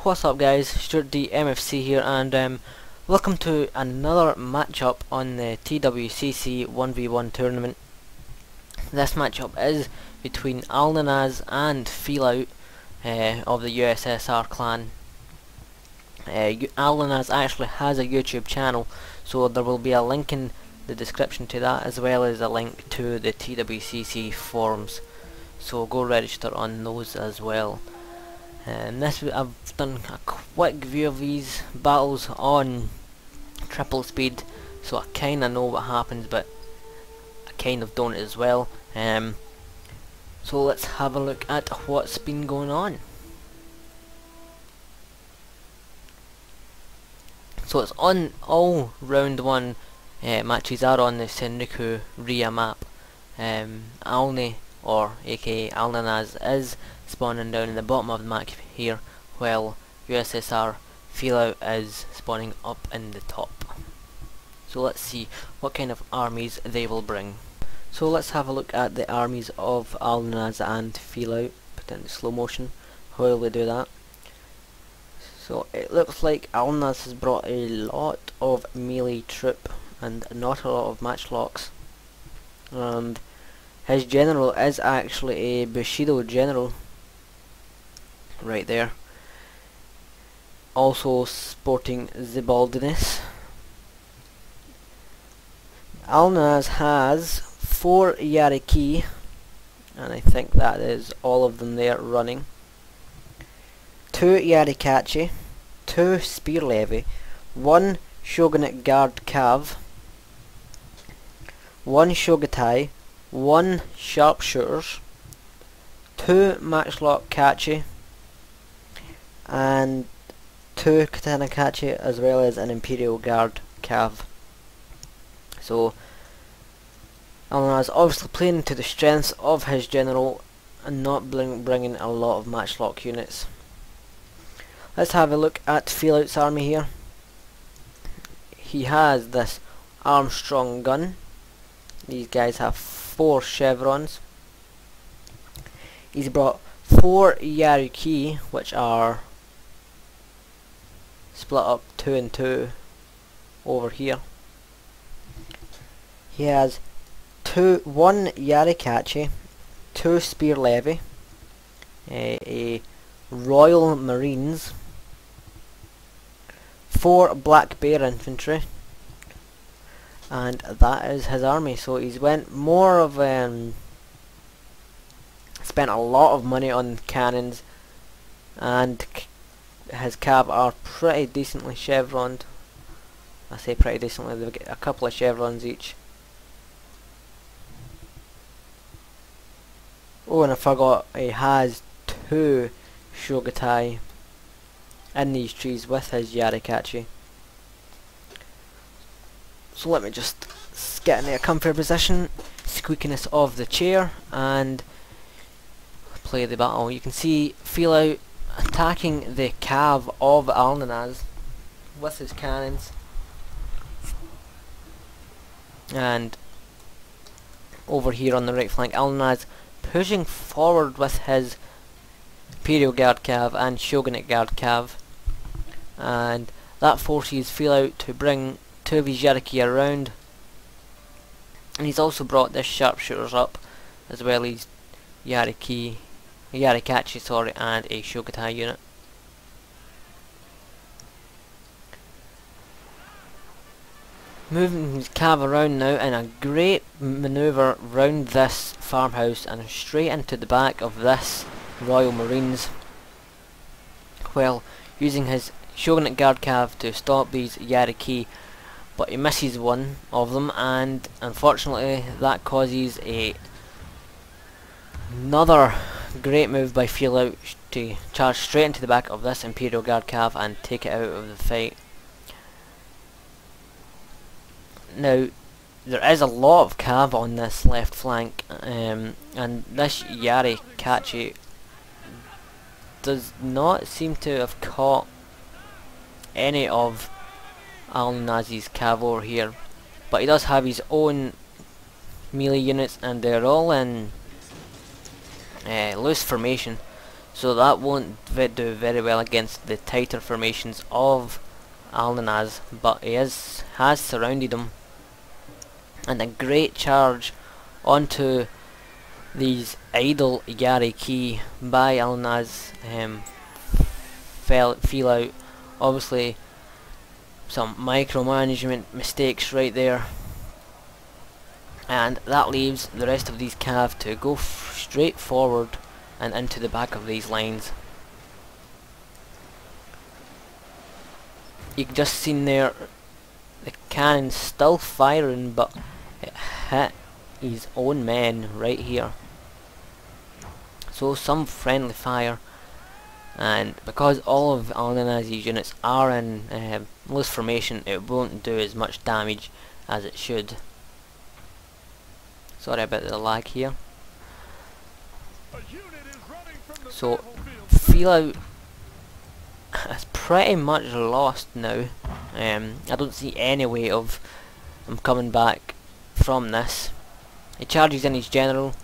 What's up guys, Stuart D MFC here, and welcome to another matchup on the TWCC 1v1 tournament. This matchup is between Alnanaz and Feel Out of the USSR clan. Alnanaz actually has a YouTube channel, so there will be a link in the description to that, as well as a link to the TWCC forums, so go register on those as well. And I've done a quick view of these battles on triple speed, so I kinda know what happens, but I kind of don't as well. So let's have a look at what's been going on. So it's on all round one matches are on the Senriku Ria map. Alni, or aka Alnanaz, is spawning down in the bottom of the map here, while USSR Feel Out is spawning up in the top. So let's see what kind of armies they will bring. So let's have a look at the armies of Alnanaz and Feel Out. Put it into slow motion while we do that. So it looks like Alnanaz has brought a lot of melee troop and not a lot of matchlocks. And his general is actually a Bushido general, right there. Also sporting the baldness. Alnanaz has 4 Yariki, and I think that is all of them there running. 2 Yarikachi, 2 Spear Levy, 1 Shogunate Guard Cav, 1 Shogatai, 1 Sharpshooters, 2 Matchlock Kachi, and 2 Katana Kachi, as well as an Imperial Guard Cav. So Alnanaz obviously playing to the strengths of his general and not bringing a lot of matchlock units. Let's have a look at Feel Out's army here. He has this Armstrong gun. These guys have 4 chevrons. He's brought 4 Yaruki, which are split up 2 and 2 over here. He has 1 Yarikachi, 2 Spear Levy, a Royal Marines, 4 Black Bear Infantry, and that is his army. So he's went more of spent a lot of money on cannons, and his cav are pretty decently chevroned. I say pretty decently, they've got a couple of chevrons each. Oh, and I forgot, he has 2 Shogatai in these trees with his Yarikachi. So let me just get into a comfy position, squeakiness of the chair, and play the battle. You can see Feel Out attacking the cav of Alnanaz with his cannons, and over here on the right flank Alnanaz pushing forward with his Imperial Guard Cav and Shogunate Guard Cav, and that forces Feel Out to bring 2 of his Yariki around, and he's also brought this Sharpshooters up, as well as Yarikachi, sorry, and a Shogatai unit. Moving his cav around now in a great manoeuvre round this farmhouse and straight into the back of this Royal Marines, while using his Shogunate Guard Cav to stop these Yariki, but he misses one of them, and unfortunately that causes another great move by Feel Out to charge straight into the back of this Imperial Guard Cav and take it out of the fight. Now, there is a lot of cav on this left flank, and this Yarikachi does not seem to have caught any of Alnanaz's cav over here, but he does have his own melee units, and they're all in loose formation, so that won't do very well against the tighter formations of Alnanaz, but he has surrounded him, and a great charge onto these idle Yari key by Alnanaz. Feel Out, obviously some micromanagement mistakes right there, and that leaves the rest of these cav to go straight forward and into the back of these lines. You can just seen there the cannon still firing, but it hit his own men right here. So some friendly fire, and because all of Alnanaz's units are in loose formation, it won't do as much damage as it should. Sorry about the lag here. So Feel Out is pretty much lost now. I don't see any way of him coming back from this. He charges in his general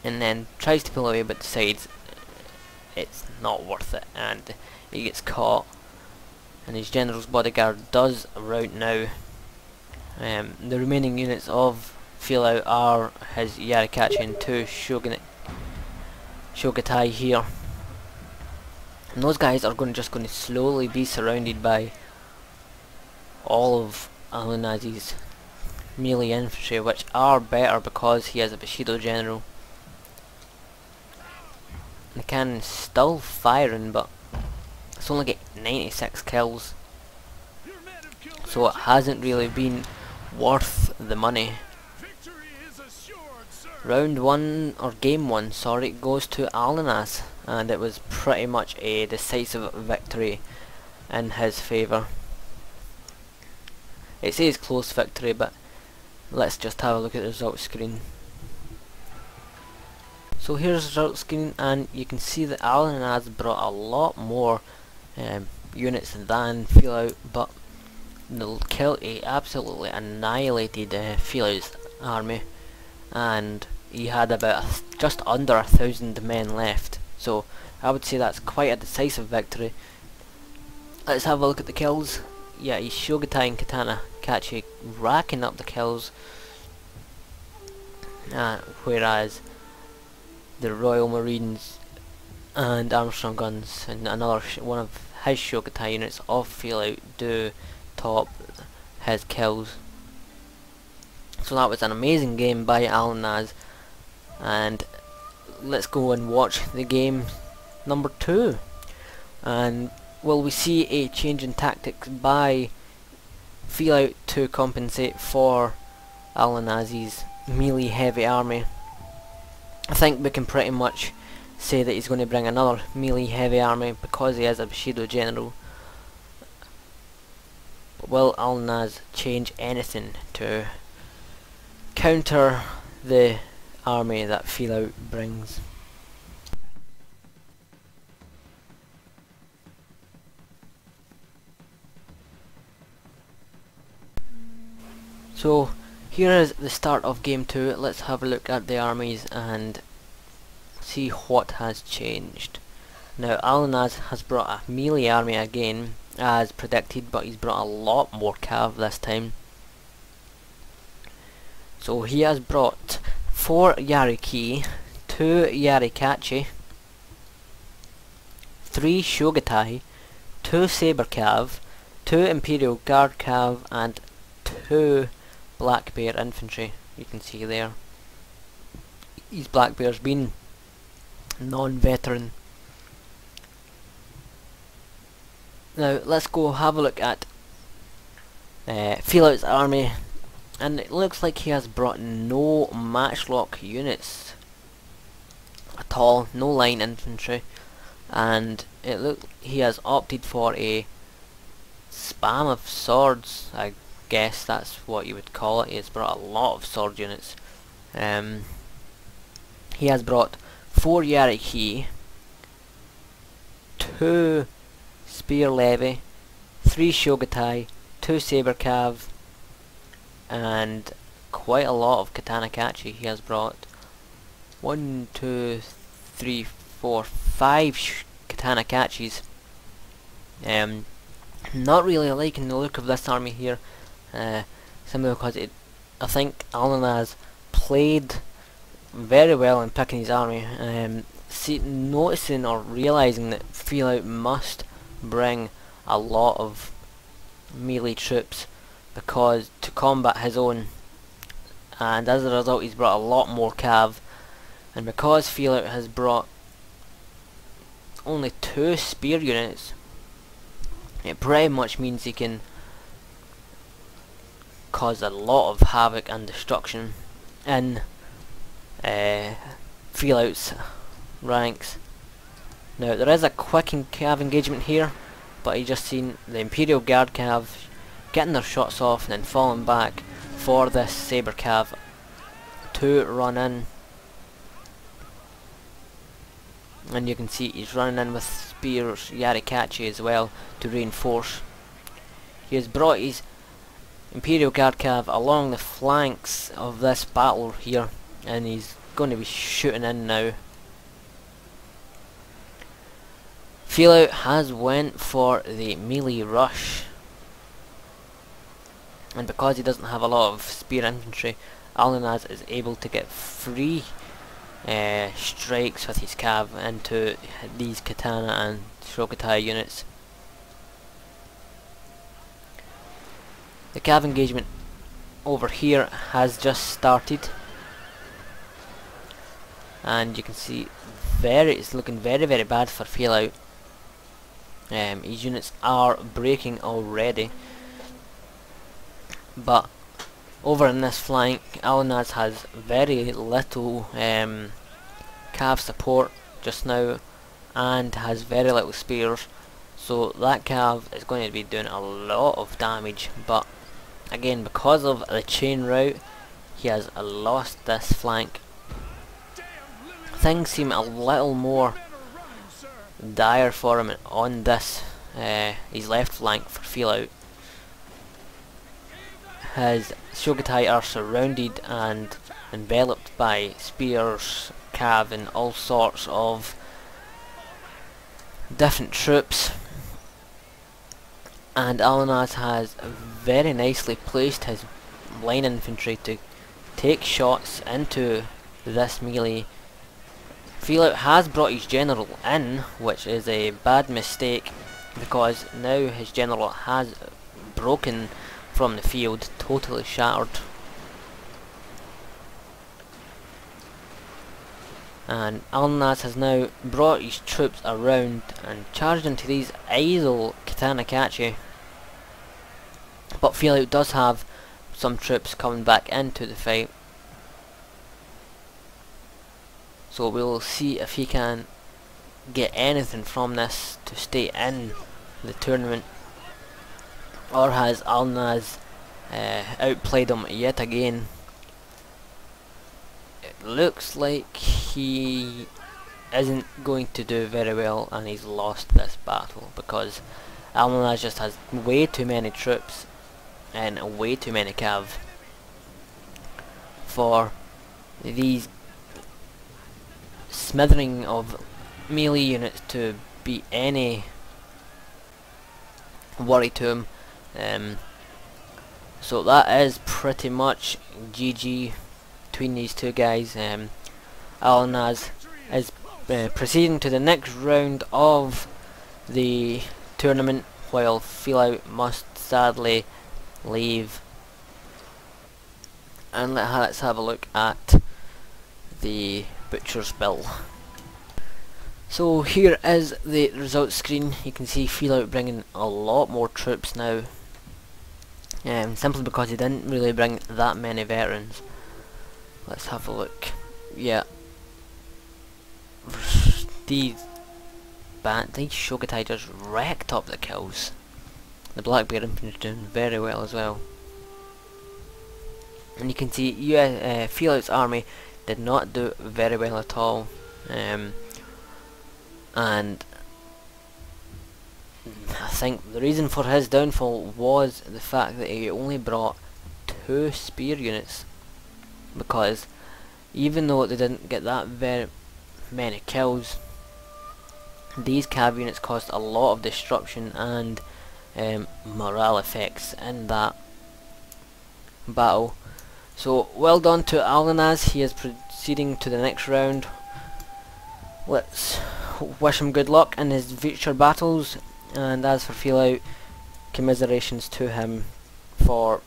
and then tries to pull away, but decides it's not worth it, and he gets caught, and his general's bodyguard does rout now. The remaining units of Feel Out are his Yarikachi and 2 Shogatai here, and those guys are just going to slowly be surrounded by all of Alnanaz's melee infantry, which are better because he has a Bushido general. The cannon's still firing, but it's only got 96 kills, so it hasn't really been worth the money. Round 1, or game 1, sorry, goes to Alnanaz, and it was pretty much a decisive victory in his favour. It says close victory, but let's just have a look at the results screen. So here's the results screen, and you can see that Alnanaz brought a lot more units than Feel Out, but he absolutely annihilated Feel Out's army, and he had about just under 1,000 men left. So I would say that's quite a decisive victory. Let's have a look at the kills. Yeah, he's Shogatai and Katana Kachi racking up the kills, whereas the Royal Marines and Armstrong guns and another one of his Shogatai units of Feel Out do top his kills. So that was an amazing game by Alnanaz, and let's go and watch the game number 2. And will we see a change in tactics by Feel Out to compensate for Alnanaz's melee heavy army? I think we can pretty much say that he's going to bring another melee heavy army because he has a Bushido general. But will Alnanaz change anything to counter the army that Feel Out brings? So here is the start of game 2. Let's have a look at the armies and see what has changed. Now Alnanaz has brought a melee army again as predicted, but he's brought a lot more cav this time. So he has brought 4 Yariki, 2 Yarikachi, 3 Shogatai, 2 Saber Cav, 2 Imperial Guard Cav, and 2 Black Bear infantry. You can see there. These Black Bears being non-veteran. Now let's go have a look at Feel Out's army, and it looks like he has brought no matchlock units at all, no line infantry, and he has opted for a spam of swords. I guess that's what you would call it. He has brought a lot of sword units. He has brought 4 Yariki, 2 Spear Levy, 3 Shogatai, 2 Saber Cav, and quite a lot of Katana Kachi he has brought. 1, 2, 3, 4, 5 katana catches. Not really liking the look of this army here, simply because I think Alnanaz played very well in picking his army. Noticing or realising that Feel Out must bring a lot of melee troops because to combat his own, and as a result he's brought a lot more cav, and because Feel Out has brought only 2 spear units, it pretty much means he can cause a lot of havoc and destruction in Feel Out's ranks. Now there is a quick cav engagement here, but you just seen the Imperial Guard cav getting their shots off and then falling back for this Sabre cav to run in. And you can see he's running in with spears, Yarikachi as well, to reinforce. He has brought his Imperial Guard cav along the flanks of this battle here, and he's going to be shooting in now. Feel Out has went for the melee rush, and because he doesn't have a lot of spear infantry, Alnanaz is able to get free strikes with his cav into these katana and shokatai units. The cav engagement over here has just started, and you can see it's looking very bad for Feel Out. His units are breaking already, but over in this flank Alnanaz has very little cav support just now and has very little spears, so that cav is going to be doing a lot of damage, but again because of the chain route he has lost this flank. Things seem a little more dire for him on this his left flank for Feel Out. His Shogatai are surrounded and enveloped by spears, cav and all sorts of different troops, and Alnanaz has very nicely placed his line infantry to take shots into this melee. Feel Out has brought his general in, which is a bad mistake because now his general has broken from the field, totally shattered. And Alnanaz has now brought his troops around and charged into these idle katana catchy. But Feel Out does have some troops coming back into the fight, so we'll see if he can get anything from this to stay in the tournament, or has Alnanaz outplayed him yet again. It looks like he isn't going to do very well and he's lost this battle because Alnanaz just has way too many troops and way too many cav for these smithering of melee units to be any worry to him. So that is pretty much GG between these two guys. Alnanaz is proceeding to the next round of the tournament, while Feel Out must sadly leave. And let's have a look at the butcher's bill. So here is the results screen. You can see Feel Out bringing a lot more troops now, simply because he didn't really bring that many veterans. Let's have a look. Yeah, these Shogatai just wrecked up the kills. The Black Bear infantry doing very well as well. And you can see Feel Out's army did not do very well at all. And I think the reason for his downfall was the fact that he only brought 2 spear units, because even though they didn't get that very many kills. These cav units caused a lot of disruption and morale effects in that battle. So well done to Alnanaz. He is proceeding to the next round. Let's wish him good luck in his future battles, and as for Feel Out, commiserations to him for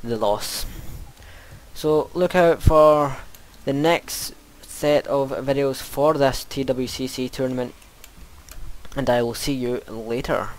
the loss. So look out for the next set of videos for this TWCC tournament, and I will see you later.